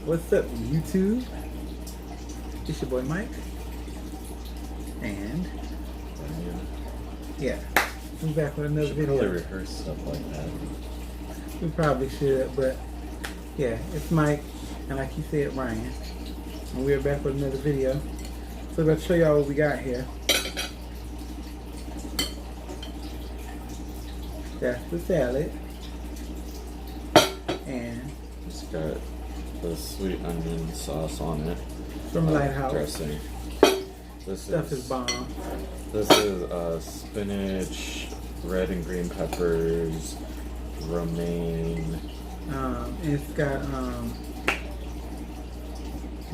What's up, YouTube? It's your boy Mike. And yeah, we're back with another video. Probably rehearse stuff like that. We probably should, but yeah, it's Mike, and like you said, Ryan. And we're back with another video. So I'm going to show y'all what we got here. That's the salad. And It's got the sweet onion sauce on it. from Lighthouse. Dressing. This Stuff is bomb. This is spinach, red and green peppers, romaine. It's got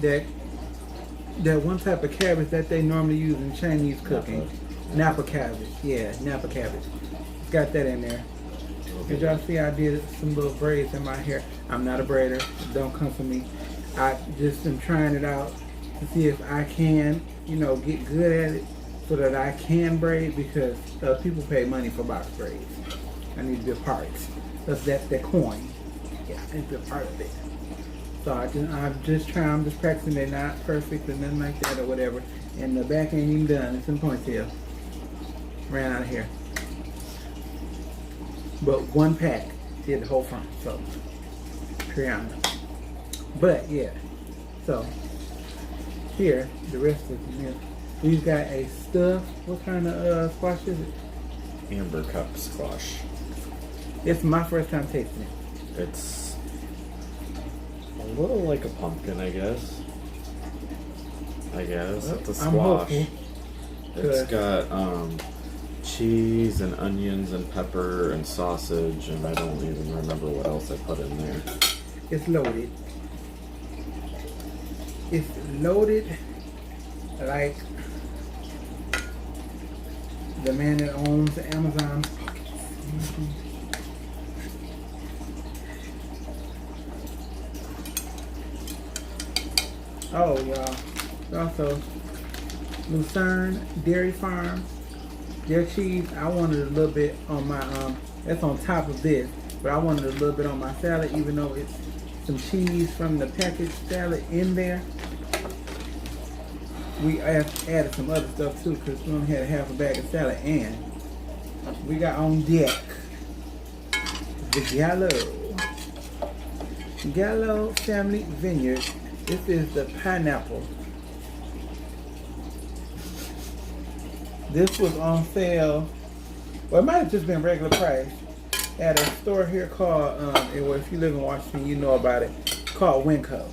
that one type of cabbage that they normally use in Chinese cooking. Napa cabbage. Yeah, Napa cabbage. It's got that in there. As y'all see, I did some little braids in my hair. I'm not a braider. Don't come for me. I just am trying it out to see if I can, you know, get good at it so that I can braid, because people pay money for box braids. I need to be a part. That's the coin. Yeah, I need to be a part of it. So I'm just practicing. They're not perfect and nothing like that or whatever. And the back ain't even done. It's in ponytail. Ran out of here. But one pack did the whole front. So, Triana. But yeah. So, here, the rest of the meal. We've got a stuffed, what kind of squash is it? Amber cup squash. It's my first time tasting it. It's a little like a pumpkin, I guess. It's a squash. It's got cheese and onions and pepper and sausage, and I don't even remember what else I put in there. It's loaded. It's loaded like the man that owns Amazon. Oh, y'all. Also, Lucerne Dairy Farm. Their cheese, I wanted a little bit on my, that's on top of this, but I wanted a little bit on my salad, even though it's some cheese from the packaged salad in there. We added some other stuff too, because we only had half a bag of salad, and we got on deck the Gallo Family Vineyard. This is the pineapple. This was on sale. Well, it might have just been regular price at a store here called, if you live in Washington, you know about it, called Winco.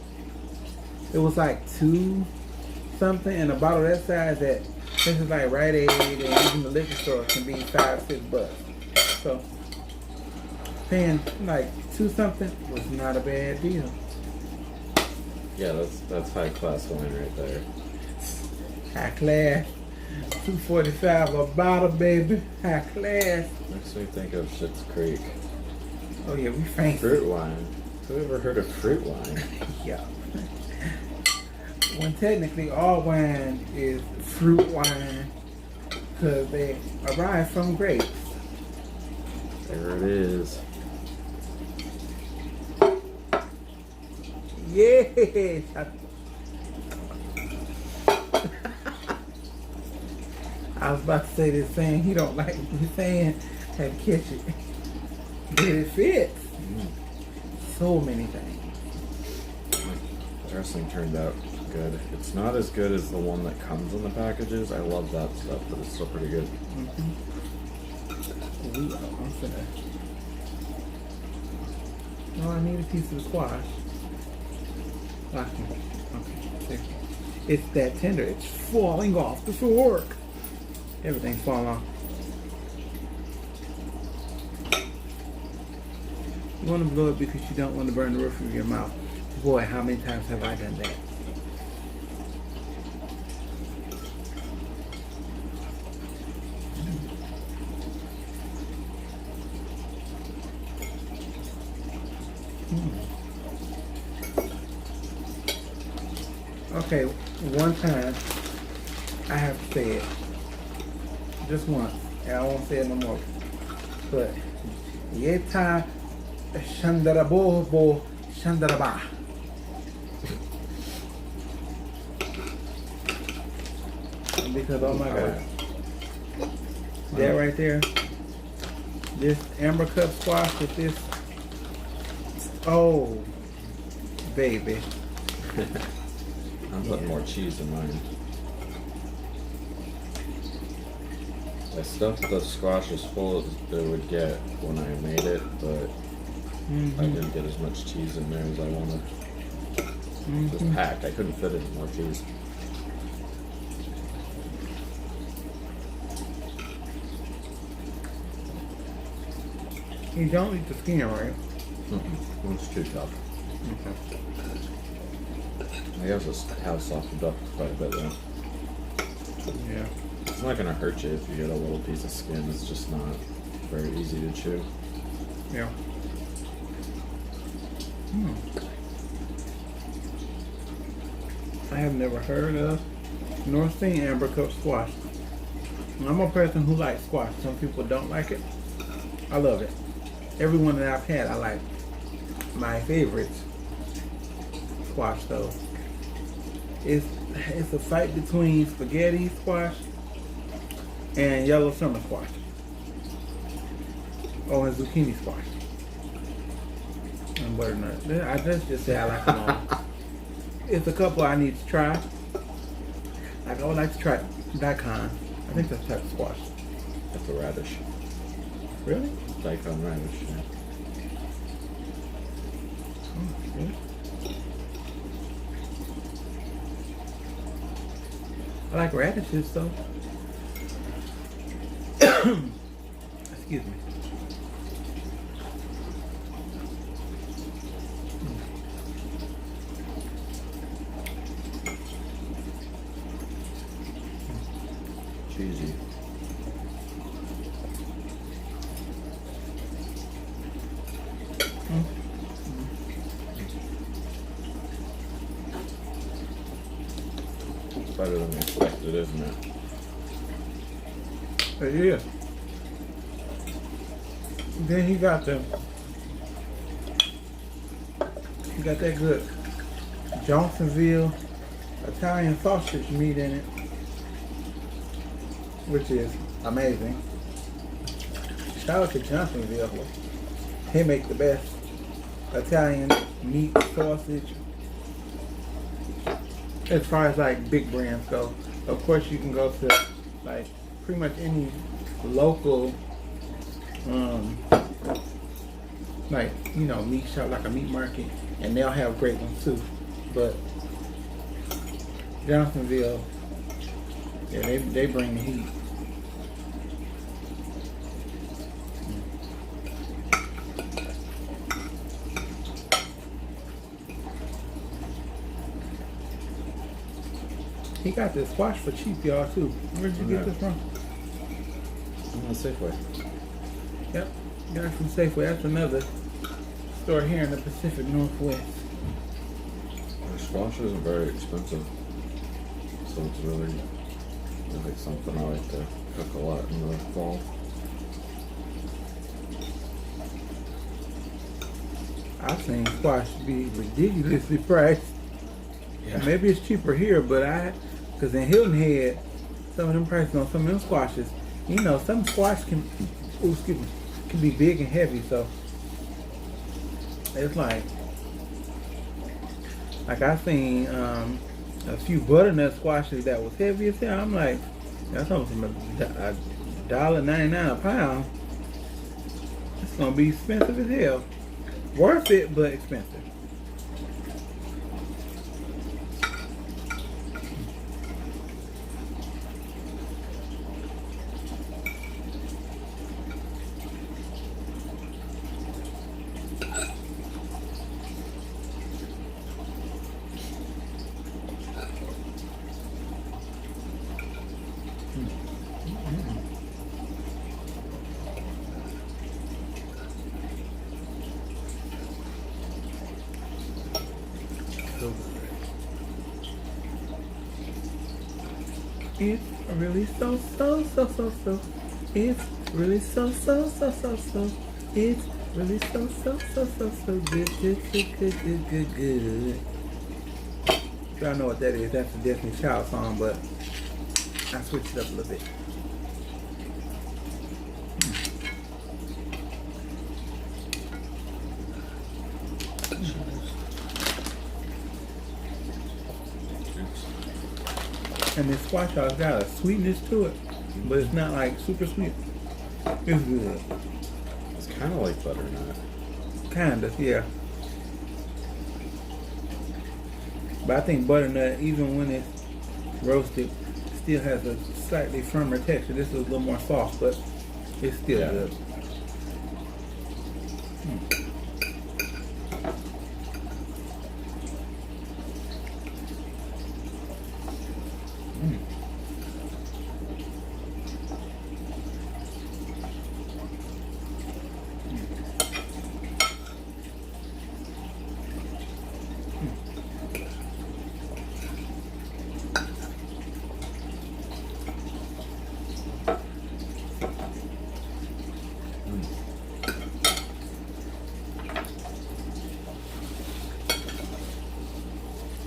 It was like $2 something, and a bottle that size at places like Rite Aid and even the liquor store can be $5-6. So paying like $2 something was not a bad deal. Yeah, that's high class wine right there. High class. $2.45 a bottle, baby. High class. Makes me think of Schitt's Creek. Oh yeah, we fancy. Fruit wine. Who ever heard of fruit wine? Yeah. When technically all wine is fruit wine, because they arrive from grapes. There it is. Yes. I was about to say this saying he don't like me saying, had to catch it. But it fits. So many things. The dressing turned out good. It's not as good as the one that comes in the packages. I love that stuff, but it's still pretty good. Oh, I need a piece of the squash. Okay. It's that tender. It's falling off the fork. Everything's falling off. You want to blow it because you don't want to burn the roof of your mouth. Boy, how many times have I done that? Okay, one time, I have to say it. Just once. And I won't say it no more. But, Yeta Shandarabobo Shandaraba. because oh my god, that right there, this amber cup squash with this, oh baby. I'm putting more cheese in mine. I stuffed the squash as full as it would get when I made it, but I didn't get as much cheese in there as I wanted. It was packed. I couldn't fit any more cheese. You don't eat the skin, right? It's too tough. Okay. I guess it's have softened up quite a bit though. Yeah. It's not gonna hurt you if you get a little piece of skin. It's just not very easy to chew. Yeah. I have never heard of nor seen amber cup squash. I'm a person who likes squash. Some people don't like it. I love it. Every one that I've had, I like. My favorites squash though. It's a fight between spaghetti squash and yellow summer squash. Oh, and zucchini squash. And butternut. I just say I like them all. It's a couple I need to try. I would like to try daikon. I think that's type of squash. That's a radish. Really? Daikon radish, yeah. Oh, really? I like radishes though. Excuse me. Cheesy. It's better than expected, isn't it? It is. Then he got that good Johnsonville Italian sausage meat in it, which is amazing. Shout out to Johnsonville. They make the best Italian meat sausage as far as like big brands go. Of course you can go to like pretty much any local like, you know, meat shop, like a meat market, and they'll have great ones too. But Johnsonville, yeah, they bring the heat. He got this squash for cheap, y'all, too. Where'd you get this from? Safeway. Yep, got it from Safeway. That's another store here in the Pacific Northwest. The squash isn't very expensive, so it's really like something I like to cook a lot in the fall. I've seen squash be ridiculously priced. Yeah. Maybe it's cheaper here, but because in Hilton Head, some of them prices on some of them squashes, you know, some squash can be big and heavy, so it's like I seen a few butternut squashes that was heavy as hell. I'm like, that's almost $1.99 a pound. It's gonna be expensive as hell. Worth it, but expensive. It's really so. It's really so. It's really so good. Y'all know what that is. That's a Destiny Child song, but I switched it up a little bit. And this squash has got a sweetness to it, but it's not like super sweet. It's good. It's kind of like butternut. Kind of, yeah. But I think butternut, even when it's roasted, still has a slightly firmer texture. This is a little more soft, but it's still good.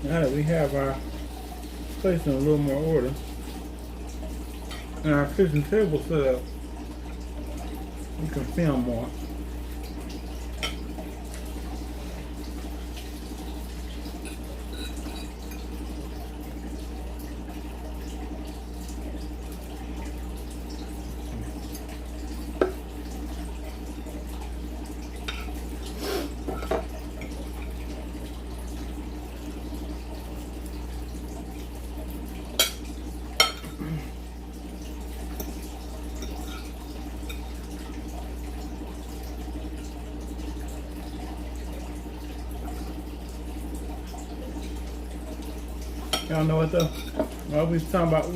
Now that we have our place in a little more order and our kitchen table set up, we can film more. Y'all know what though? Well, we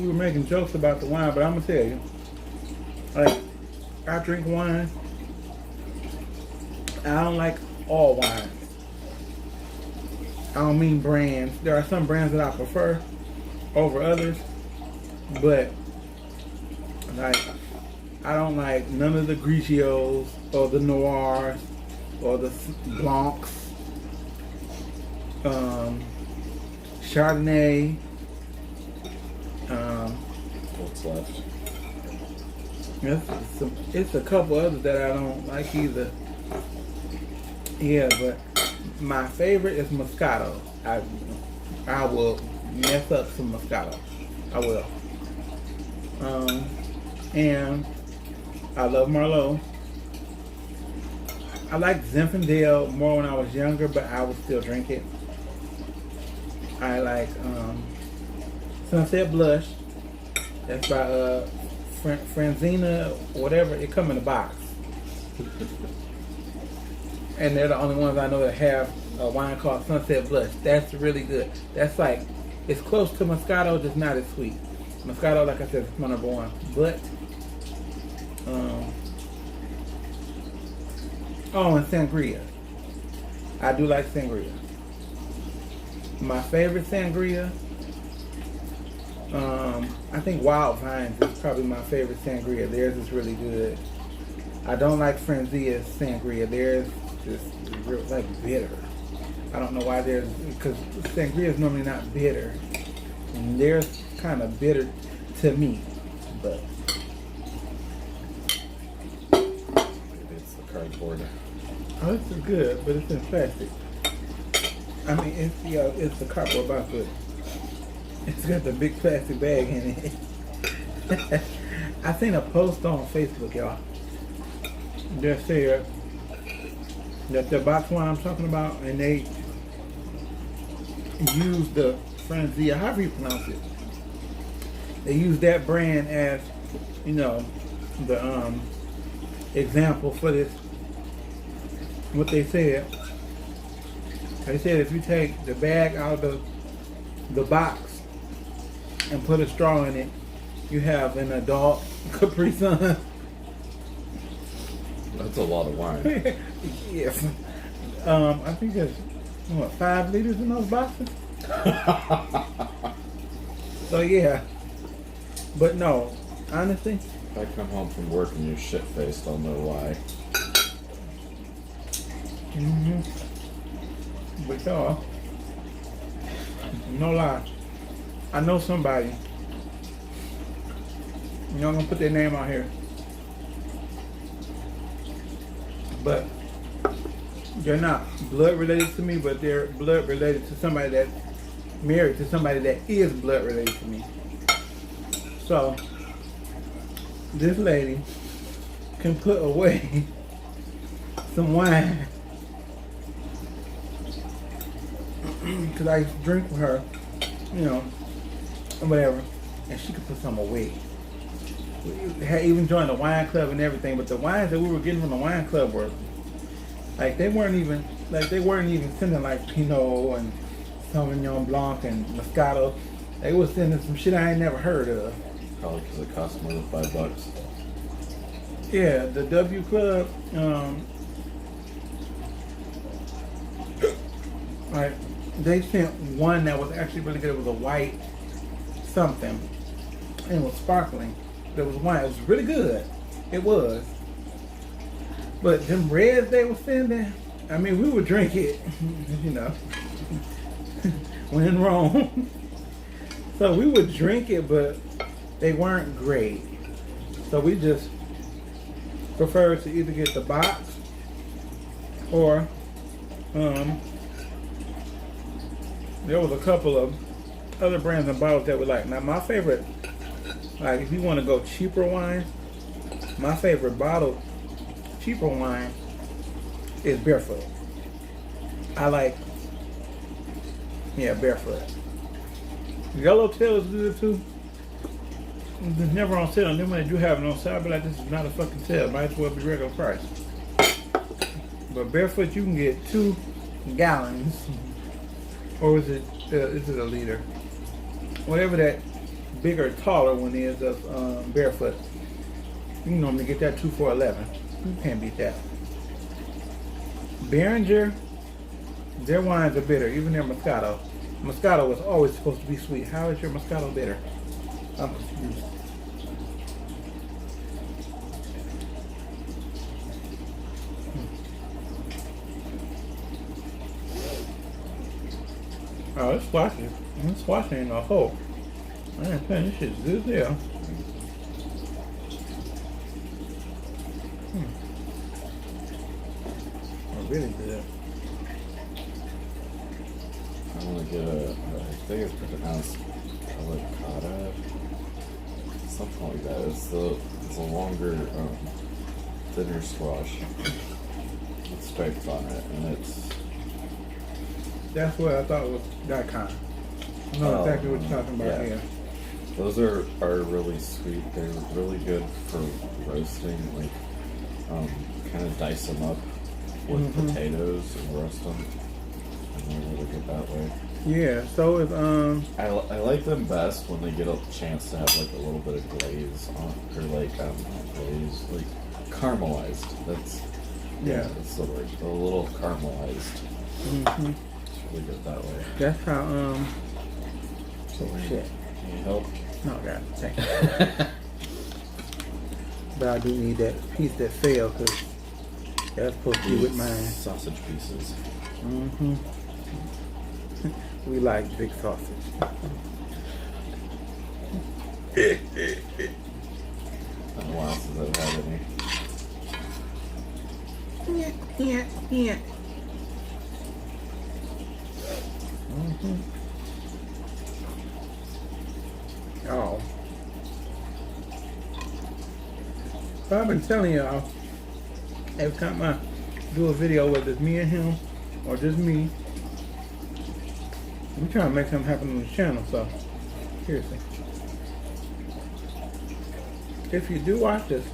were making jokes about the wine, but I'm gonna tell you, like, I drink wine. I don't like all wines. I don't mean brands. There are some brands that I prefer over others, but like, I don't like none of the Grigios or the Noirs or the Blancs. Chardonnay. What's left? It's a couple others that I don't like either. Yeah, but my favorite is Moscato. I will mess up some Moscato. I will. And I love Merlot. I liked Zinfandel more when I was younger, but I would still drink it. I like Sunset Blush. That's by Franzina, whatever. It come in a box. And they're the only ones I know that have a wine called Sunset Blush. That's really good. That's like, it's close to Moscato, just not as sweet. Moscato, like I said, is my number one. But, and Sangria. I do like Sangria. My favorite Sangria, I think Wild Vines is probably my favorite Sangria. Theirs is really good. I don't like Franzia's Sangria. Theirs is real, like, bitter. I don't know why theirs, because Sangria is normally not bitter. And theirs kind of bitter to me, but Maybe it's the cardboard. oh, this is good, but it's in plastic. I mean, it's the cardboard box, but it's got the big plastic bag in it. I seen a post on Facebook, y'all. They said that the box wine I'm talking about, and they use the Franzia, however you pronounce it. They use that brand as, the example for this. What they said. They said if you take the bag out of the box and put a straw in it, you have an adult Capri Sun. That's a lot of wine. Yes. I think there's 5 liters in those boxes. So yeah. But no, honestly. If I come home from work and you're shit faced, I'll know why. But y'all, no lie, I know somebody I'm not gonna put their name out here. But they're not blood related to me, but they're blood related to somebody that's married to somebody that is blood related to me. So this lady can put away some wine because I used to drink with her, you know, or whatever, and she could put some away. We had even joined the wine club and everything, but the wines that we were getting from the wine club were like they weren't even sending like Pinot and Sauvignon Blanc and Moscato. They were sending some shit I ain't never heard of. Probably because it cost more than $5. Yeah, the W Club, like they sent one that was actually really good. It was a white something, and it was sparkling. There was wine. It was really good. It was. But them reds they were sending, I mean, we would drink it, you know, when in Rome. So we would drink it, but they weren't great. So we just preferred to either get the box or there was a couple of other brands and bottles that we like. Now my favorite, like if you want to go cheaper wine, my favorite bottle cheaper wine is Barefoot. I like, yeah, Barefoot. Yellowtail is good too. It's never on sale, and then when they do have it on sale, I'll be like, this is not a fucking sale. Might as well be regular price. But Barefoot, you can get 2 gallons, or is it a liter? Whatever that bigger, taller one is of Barefoot. You can normally get that 2 for $11. You can't beat that. Behringer, their wines are bitter, even their Moscato. Moscato was always supposed to be sweet. How is your Moscato bitter? I'm confused. Oh, it's squashy. It's squashy in the hole. I ain't saying this shit's good as hell. Really good. I want to get I think it's pronounced avocado, something like that. It's a longer, thinner squash with stripes on it, and it's. That's what I thought was that kind. I know exactly what you're talking about. Yeah. Those are really sweet. They're really good for roasting. Like, kind of dice them up with potatoes and roast them, and they're really good that way. Yeah, so is I like them best when they get a chance to have like a little bit of glaze on, or like not glaze, like caramelized. That's the word. A little caramelized. Mm-hmm. It's really good that way. That's how So shit. Can you help? No, God, thank you. But I do need that piece that fell because that's supposed to be with mine. Sausage pieces. Mm-hmm. We like big sausage. I don't know why else I've had any. Yeah. Mm-hmm. Oh. So I've been telling y'all, every time I do a video, whether it's me and him or just me, I'm trying to make something happen on the channel, so seriously. If you do watch this,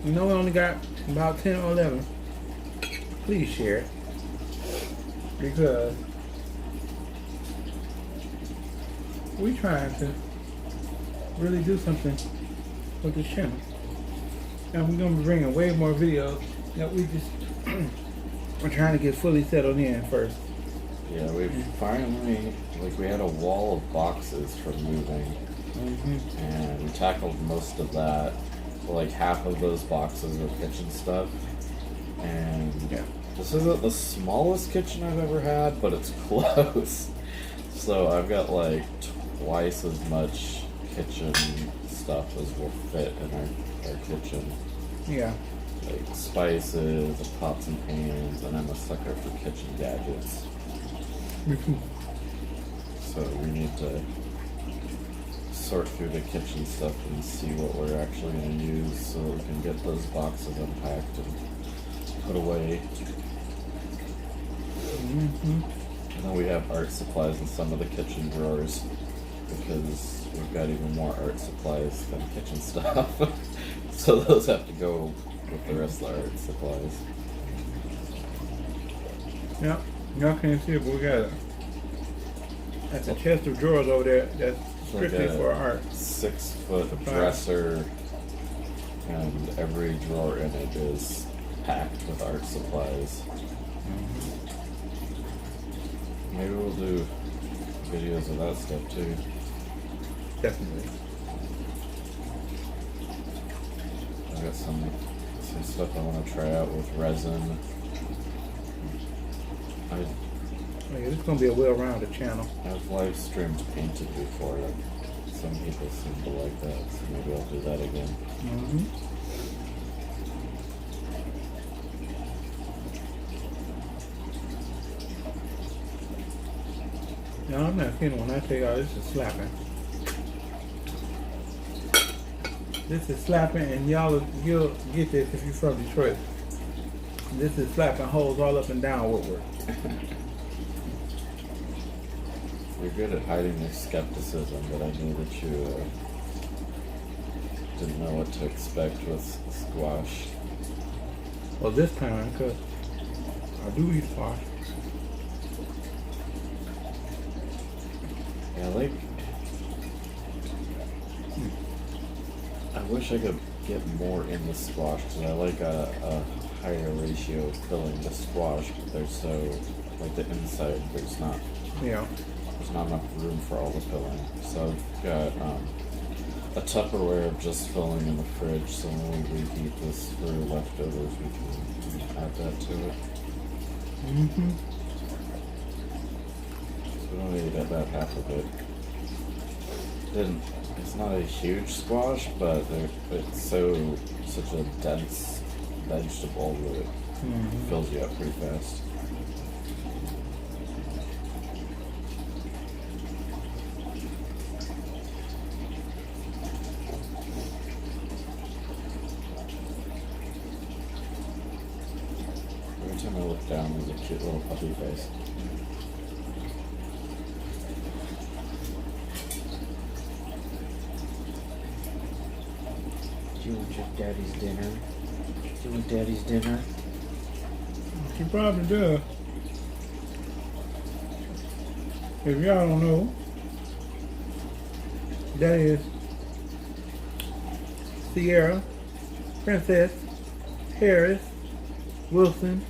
you know we only got about 10 or 11. Please share it. Because we trying to really do something with this channel. And we're going to be bringing way more videos that we just we're trying to get fully settled in first. Yeah, we've finally, like, we had a wall of boxes from moving, and we tackled most of that. Like, half of those boxes are kitchen stuff, and this isn't the smallest kitchen I've ever had, but it's close. So I've got like twice as much kitchen stuff as will fit in our kitchen. Yeah. Like spices, pots and pans, and I'm a sucker for kitchen gadgets. So we need to sort through the kitchen stuff and see what we're actually going to use so that we can get those boxes unpacked and put away. And then we have art supplies in some of the kitchen drawers because we've got even more art supplies than kitchen stuff. So those have to go with the rest of the art supplies. Yep. Y'all can't see it, but we got it. That's a chest of drawers over there. That's strictly like for art. 6-foot dresser, and every drawer in it is packed with art supplies. Maybe we'll do videos of that stuff too. Definitely. I've got some stuff I want to try out with resin. Yeah, this is gonna be a well-rounded channel. I've live streamed painted before. Some people seem to like that, so maybe I'll do that again. No, I'm not kidding when I tell y'all this is slapping. This is slapping, and you'll get this if you're from Detroit. This is slapping holes all up and down Woodward. You're good at hiding your skepticism, but I knew that you didn't know what to expect with squash. Well, this time, because I do eat squash. Yeah, I wish I could get more in the squash, because I like a higher ratio of filling the squash, but they're so, like the inside, there's not enough room for all the filling. So I've got a Tupperware of just filling in the fridge, so when we reheat this for leftovers, we can add that to it. So we don't need about half of it. It's not a huge squash, but it's such a dense vegetable that it fills you up pretty fast. Every time I look down, there's a cute little puppy face. Do you want your daddy's dinner? Do you want daddy's dinner? She probably does. If y'all don't know, that is Sierra, Princess, Harris, Wilson,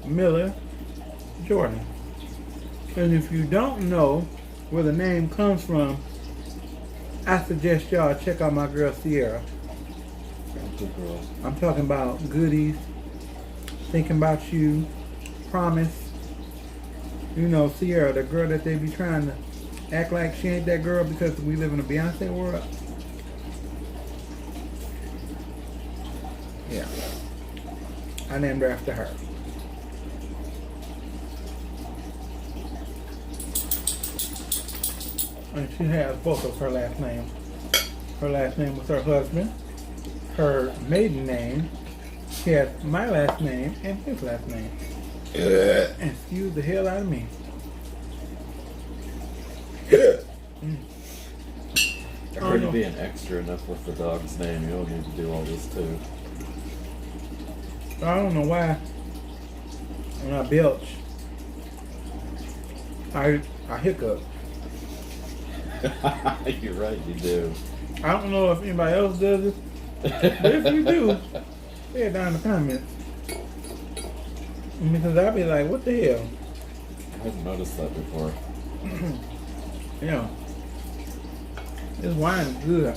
Miller, Jordan. And if you don't know where the name comes from, I suggest y'all check out my girl Sierra. Good girl. I'm talking about Goodies, Thinking About You, Promise. You know, Sierra, the girl that they be trying to act like she ain't that girl because we live in a Beyonce world. Yeah. I named her after her. And she has both of her last names. Her last name was her husband. Her maiden name, she has my last name and his last name. And excuse the hell out of me. Already being extra enough with the dog's name, you don't need to do all this too. I don't know why when I belch, I hiccup. You're right, you do. I don't know if anybody else does it, but if you do, say it down in the comments. Because I'll be like, what the hell? I hadn't noticed that before. Yeah. This wine is good.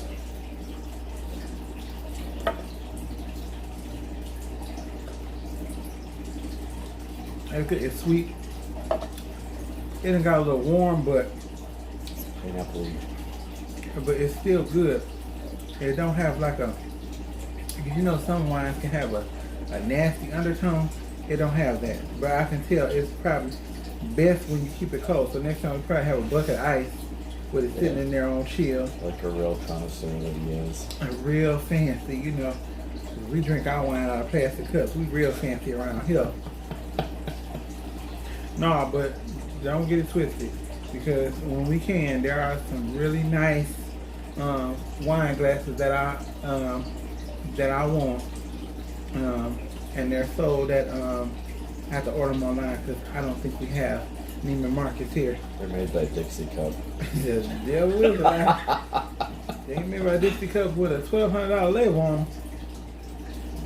It's good. It's sweet. It done got a little warm, but Pineapple. it's still good. It don't have like a, because you know some wines can have a nasty undertone. It don't have that. But I can tell it's probably best when you keep it cold. So next time we probably have a bucket of ice with it sitting in there on chill. Like a real connoisseur that he is. A real fancy, you know. We drink our wine out of plastic cups. We real fancy around here. No, but don't get it twisted. Because when we can, there are some really nice wine glasses that I want. And they're sold at, I have to order them online because I don't think we have Neiman Marcus here. They're made by Dixie Cup. The devil is alive. They ain't made by Dixie Cup with a $1,200 label on them.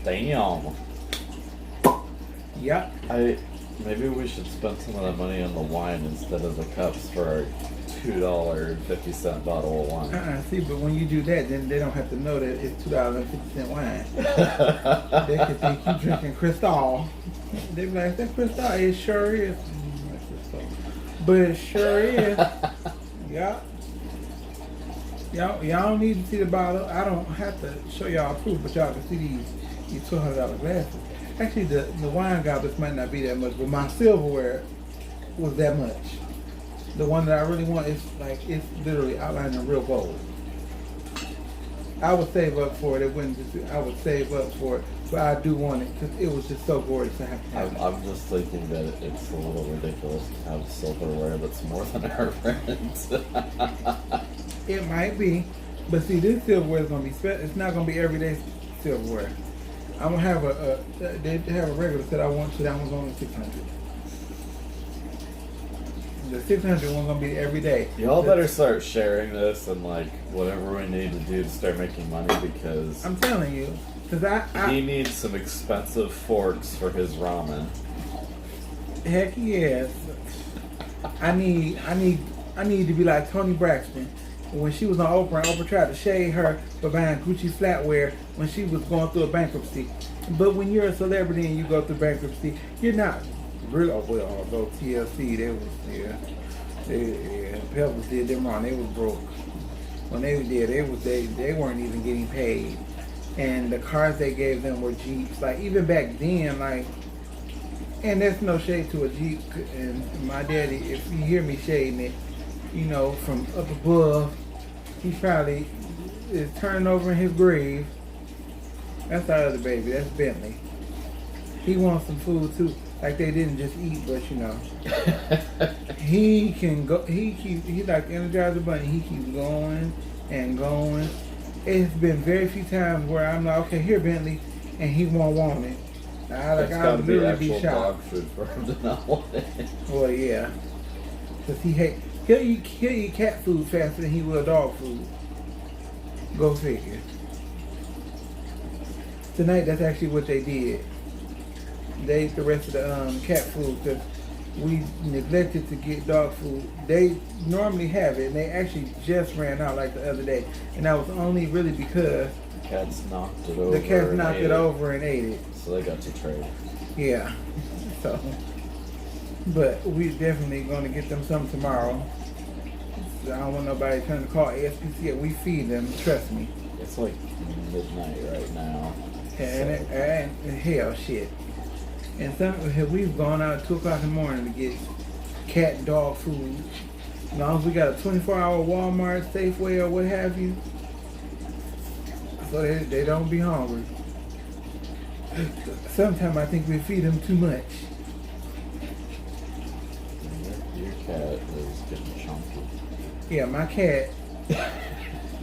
Damn. Yep. Maybe we should spend some of that money on the wine instead of the cups for our $2.50 bottle of wine. See, but when you do that, then they don't have to know that it's $2.50 wine. They could think you drinking Cristal. They be like, that Cristal? It sure is. But it sure is. Yup. Y'all don't need to see the bottle. I don't have to show y'all proof, but y'all can see these $200 glasses. Actually, the wine goblets might not be that much, but my silverware was that much. The one that I really want is like, it's literally outlined in real gold. I would save up for it. It wouldn't just, I would save up for it, but I do want it because it was just so gorgeous to have. I'm just thinking that it's a little ridiculous to have silverware that's more than our friends. It might be, but see, this silverware is gonna be special. It's not gonna be everyday silverware. I'm gonna have they have a regular set I want to. That one's only $600. The $600 one's gonna be every day. Y'all better start sharing this and like whatever we need to do to start making money because I'm telling you, because he needs some expensive forks for his ramen. Heck yes. I need to be like Toni Braxton. When she was on Oprah, and Oprah tried to shade her for buying Gucci flatware when she was going through a bankruptcy. But when you're a celebrity and you go through bankruptcy, you're not real. Well, although TLC, Pebbles did them wrong. They was broke. When they did, they weren't even getting paid. And the cars they gave them were Jeeps. Like even back then, like, and there's no shade to a Jeep. And my daddy, if you hear me shading it, you know, from up above, he probably is turning over in his grave. That's our other baby. That's Bentley. He wants some food too. Like they didn't just eat, but you know, he can go. He's like Energizer Bunny. He keeps going and going. It's been very few times where I'm like, okay, here Bentley, and he won't want it. It's I'll gotta be literally actual be shocked. dog food for him to not want it. Well, yeah, because he'll eat cat food faster than he will dog food. Go figure. Tonight, that's actually what they did. They ate the rest of the cat food because we neglected to get dog food. They normally have it, and they actually just ran out like the other day. And that was only really because The cats knocked it over. the cats knocked it over and ate it. So they got to trade. Yeah. So, but we definitely going to get them some tomorrow. So I don't want nobody trying to call ASPCA. We feed them, trust me. It's like midnight right now. And hell, shit. And we've gone out at 2 o'clock in the morning to get cat and dog food. As long as we got a 24-hour Walmart, Safeway, or what have you, so they don't be hungry. Sometimes I think we feed them too much. Your cat is getting chunky. Yeah, my cat,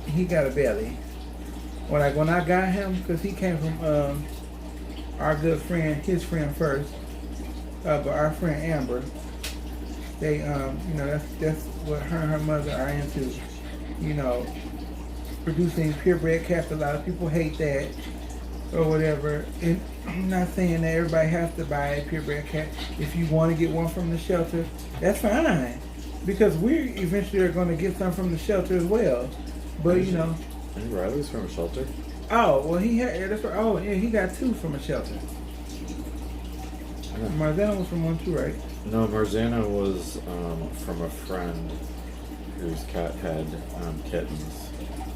he got a belly. When I got him, because he came from our good friend, his friend first, but our friend Amber, they, you know, that's what her and her mother are into, you know, producing purebred cats. A lot of people hate that or whatever. And I'm not saying that everybody has to buy a purebred cat. If you want to get one from the shelter, that's fine, because we eventually are going to get some from the shelter as well. But you know. And Riley's from a shelter? Oh, well, he had, that's right. Oh, yeah, he got 2 from a shelter. Yeah. Marzano was from one too, right? No, Marzana was from a friend whose cat had kittens.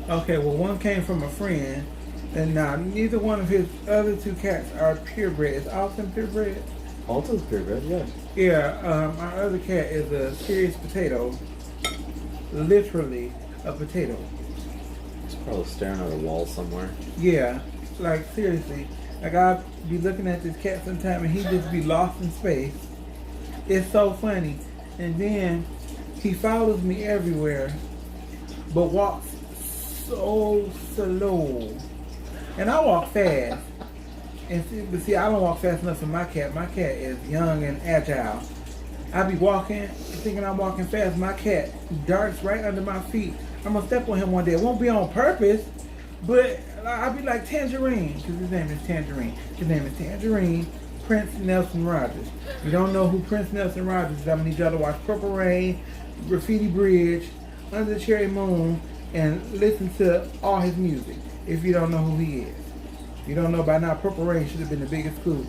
Okay, well, one came from a friend, and now neither one of his other two cats are purebred. Is Austin purebred? Alton's purebred, yeah. Yeah, our other cat is a serious potato. Literally a potato. He's probably staring at a wall somewhere. Yeah, like seriously. Like I'll be looking at this cat sometime and he just be lost in space. It's so funny. And then he follows me everywhere, but walks so slow. And I walk fast. But see, I don't walk fast enough for my cat. My cat is young and agile. I be walking, thinking I'm walking fast. My cat darts right under my feet. I'm gonna step on him one day. It won't be on purpose, but I'll be like Tangerine, because his name is Tangerine. His name is Tangerine Prince Nelson Rogers. If you don't know who Prince Nelson Rogers is, I'm gonna need y'all to watch Purple Rain, Graffiti Bridge, Under the Cherry Moon, and listen to all his music. If you don't know who he is. If you don't know by now, Purple Rain should have been the biggest clue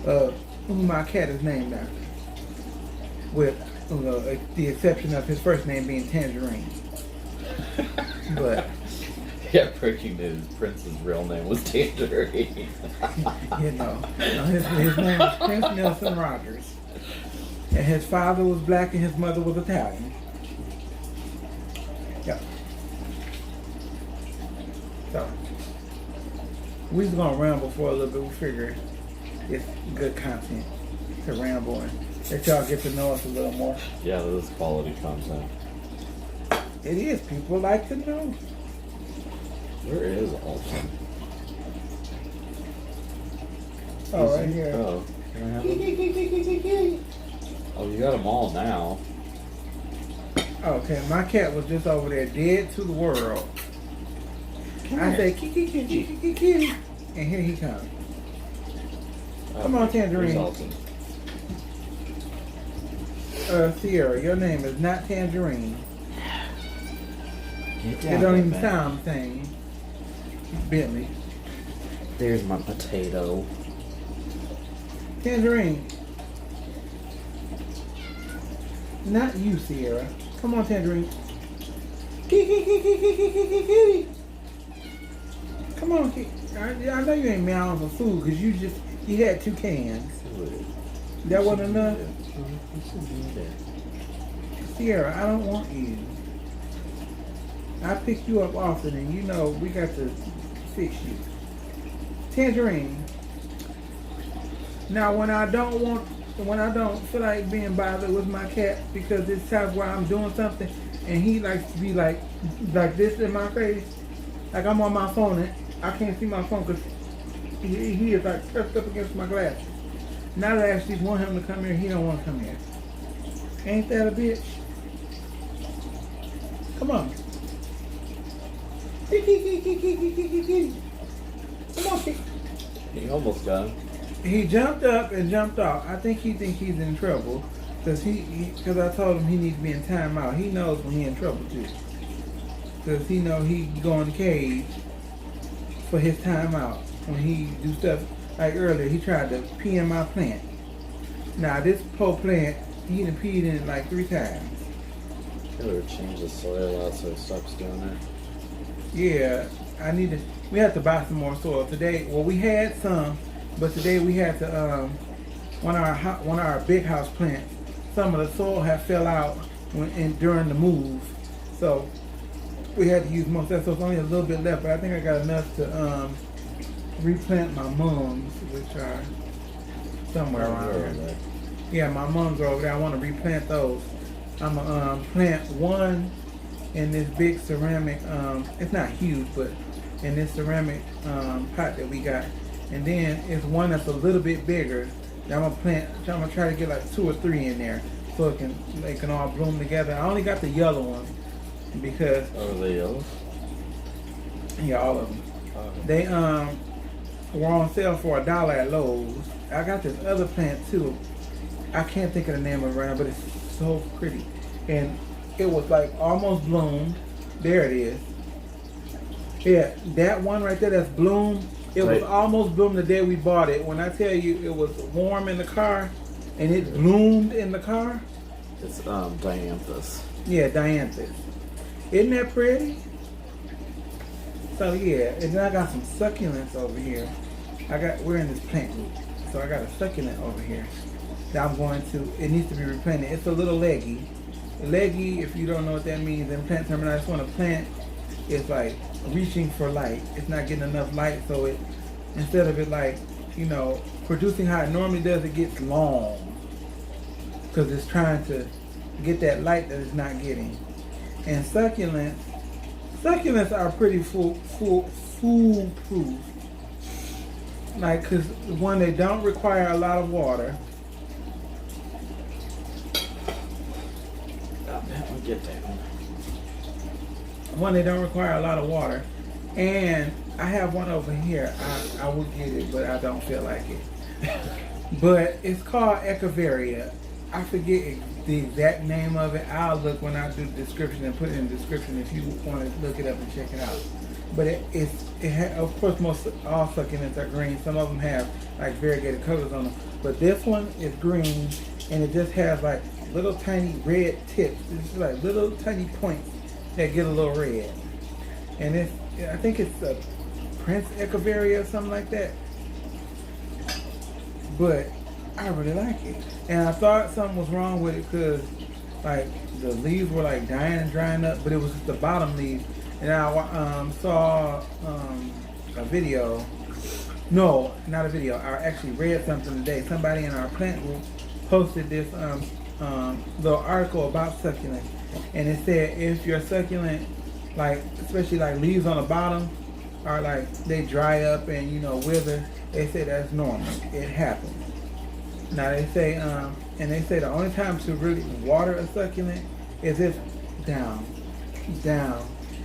of who my cat is named after. With the exception of his first name being Tangerine. But Yeah, breaking news. Prince's real name was Tangerine. you know, his name is Prince Nelson Rogers, and his father was black and his mother was Italian. Yeah. So we was gonna ramble for a little bit. We figured it's good content to ramble and let y'all get to know us a little more. Yeah, this is quality content. It is. People like to know. Where is Alton? Oh, right here. Oh, can I have him? Oh, you got them all now. Okay, my cat was just over there, dead to the world. I say, kitty, kitty, kitty, kitty, and here he comes. Come on, Tangerine. Where's Alton? Sierra, your name is not Tangerine. Get It down don't there, even man. sound the same. Bentley. There's my potato. Tangerine. Not you, Sierra. Come on, Tangerine. Kitty, kitty, kitty, kitty, kitty. Come on, kitty. I know you ain't meowing for food because you had 2 cans. That wasn't enough? Sierra, I don't want you. I pick you up often and you know we got to fix you. Tangerine. Now when I don't feel like being bothered with my cat because there's times where I'm doing something and he likes to be like this in my face, like I'm on my phone and I can't see my phone because he is like pressed up against my glasses. Now that I actually want him to come here, he don't want to come here. Ain't that a bitch? Come on. Come on, kid. He almost got him. He jumped up and jumped off. I think he thinks he's in trouble because I told him he needs to be in timeout. He knows when he's in trouble too. Because he know he go in the cage for his timeout when he do stuff. Like earlier, he tried to pee in my plant. Now this poor plant, he done peed in it like 3 times. Gotta change the soil out so it stops doing that. Yeah, we had to buy some more soil today. Well, we had some, but today we had to, one of our big house plants, some of the soil had fell out during the move. So we had to use most of that, so it's only a little bit left, but I think I got enough to replant my mums, which are somewhere around here. Yeah, my mums are over there. I want to replant those. I'm going to plant one in this big ceramic, it's not huge, but in this ceramic pot that we got. And then it's one that's a little bit bigger that I'm going to plant. I'm going to try to get like 2 or 3 in there so they can all bloom together. I only got the yellow ones because... Oh, are they yellow? Yeah, all of them. They were on sale for $1 at Lowe's. I got this other plant too. I can't think of the name of it right now, but it's so pretty. And it was like almost bloomed. There it is. Yeah, that one right there that's bloomed. It was almost bloomed the day we bought it. When I tell you it was warm in the car and it bloomed in the car. It's dianthus. Yeah, dianthus. Isn't that pretty? So yeah, and then I got some succulents over here. We're in this plant group. So I got a succulent over here that I'm going to, it needs to be replanted. It's a little leggy. Leggy, if you don't know what that means in plant terminology, when a plant is like reaching for light. It's not getting enough light, so it, instead of it like, you know, producing how it normally does, it gets long. Because it's trying to get that light that it's not getting. And succulents are pretty foolproof. Like, because one, they don't require a lot of water. I'll get that one. One, they don't require a lot of water. And I have one over here. I would get it, but I don't feel like it. But it's called Echeveria. I forget the exact name of it. I'll look when I do the description and put it in the description if you want to look it up and check it out. But of course, all succulents are green. Some of them have like variegated colors on them. But this one is green, and it just has like little tiny red tips. It's like little tiny points that get a little red. And I think it's a Prince Echeveria or something like that. But I really like it. And I thought something was wrong with it because like the leaves were like dying and drying up, but it was just the bottom leaves. And I saw a video. No, not a video. I actually read something today. Somebody in our plant group posted this little article about succulents. And it said if your succulent, like especially like leaves on the bottom, are like they dry up and wither, they say that's normal. It happens. Now they say, the only time to really water a succulent is if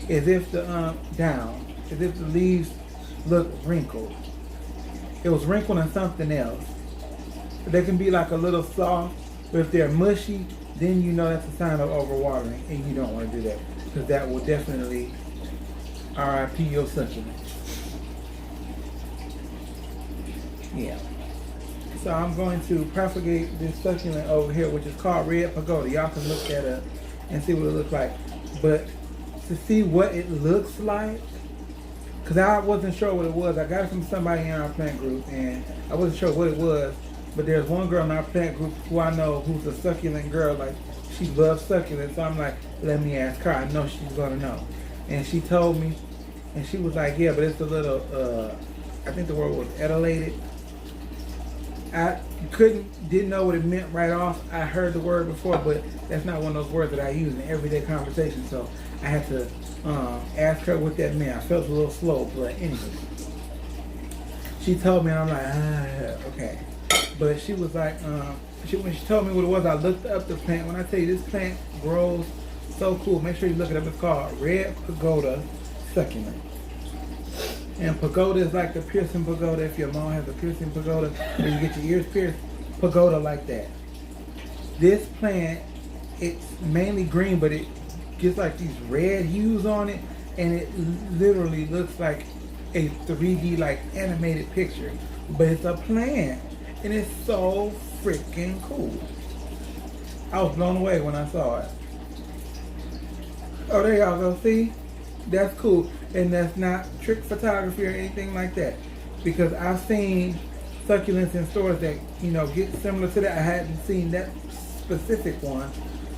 is if the leaves look wrinkled. It was wrinkled on something else. They can be like a little soft, but if they're mushy, then you know that's a sign of overwatering, and you don't want to do that because that will definitely RIP your succulent. Yeah. So I'm going to propagate this succulent over here, which is called Red Pagoda. Y'all can look that up and see what it looks like. But to see what it looks like, because I wasn't sure what it was. I got it from somebody in our plant group, and I wasn't sure what it was. But there's one girl in our plant group who I know who's a succulent girl. Like, she loves succulents. So I'm like, let me ask her. I know she's going to know. And she told me, and she was like, yeah, but it's a little, I think the word was etiolated. I didn't know what it meant right off. I heard the word before, but that's not one of those words that I use in everyday conversation. So I had to ask her what that meant. I felt a little slow, but anyway. She told me, and I'm like, okay. But she was like, when she told me what it was, I looked up the plant. When I tell you this plant grows so cool, make sure you look it up. It's called Red Pagoda Succulent. And pagoda is like the piercing pagoda. If your mom has a piercing pagoda, and you get your ears pierced, pagoda like that. This plant, it's mainly green, but it gets like these red hues on it, and it literally looks like a 3D like animated picture. But it's a plant, and it's so freaking cool. I was blown away when I saw it. Oh, there y'all go. See? That's cool. And that's not trick photography or anything like that. Because I've seen succulents in stores that, get similar to that. I hadn't seen that specific one.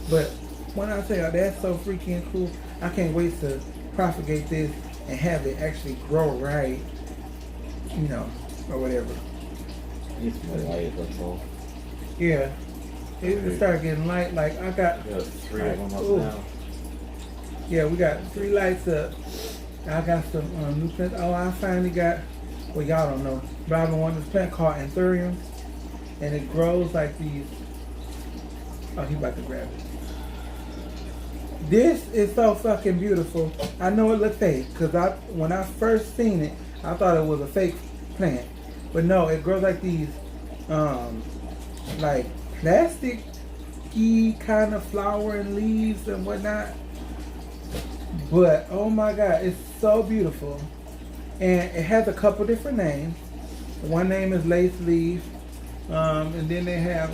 But when I say, oh, that's so freaking cool, I can't wait to propagate this and have it actually grow right, or whatever. It's more light, that's all. Yeah. It started getting light. Like, I got 3 of them up now. Yeah, we got 3 lights up. I got some new plants. Oh, I finally got, well, y'all don't know, but I've been wanting this plant called Anthurium, and it grows like these. Oh, he about to grab it. This is so fucking beautiful. I know it looks fake, because when I first seen it, I thought it was a fake plant. But no, it grows like these, like plastic-y kind of flowering leaves and whatnot. But oh my god, it's so beautiful. And it has a couple different names. One name is lace leaf, and then they have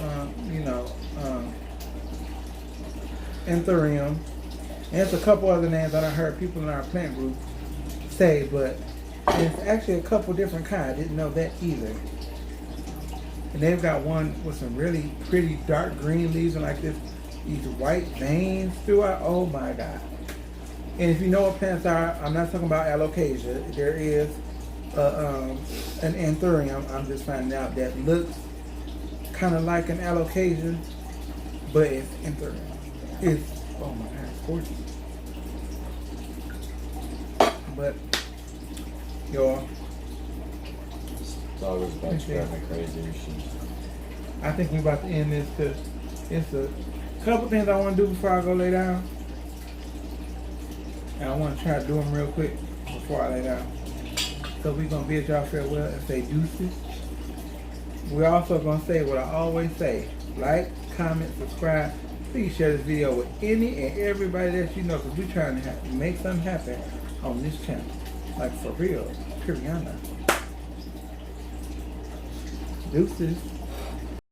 Anthurium. And there's a couple other names that I heard people in our plant group say, but it's actually a couple different kinds. I didn't know that either. And they've got one with some really pretty dark green leaves and like these white veins throughout. Oh my God. And if you know what plants are, I'm not talking about alocasia. There is an anthurium, I'm just finding out, that looks kind of like an alocasia, but it's anthurium. It's, oh my God, it's gorgeous. But, y'all, It's always about to drive me crazy. I think we're about to end this because it's a couple things I want to do before I go lay down. And I want to try to do them real quick before I lay down. So we're going to bid y'all farewell and say deuces. We're also going to say what I always say. Like, comment, subscribe. Please share this video with any and everybody that you know, because we're trying to make something happen on this channel. Like for real. Period. Deuces.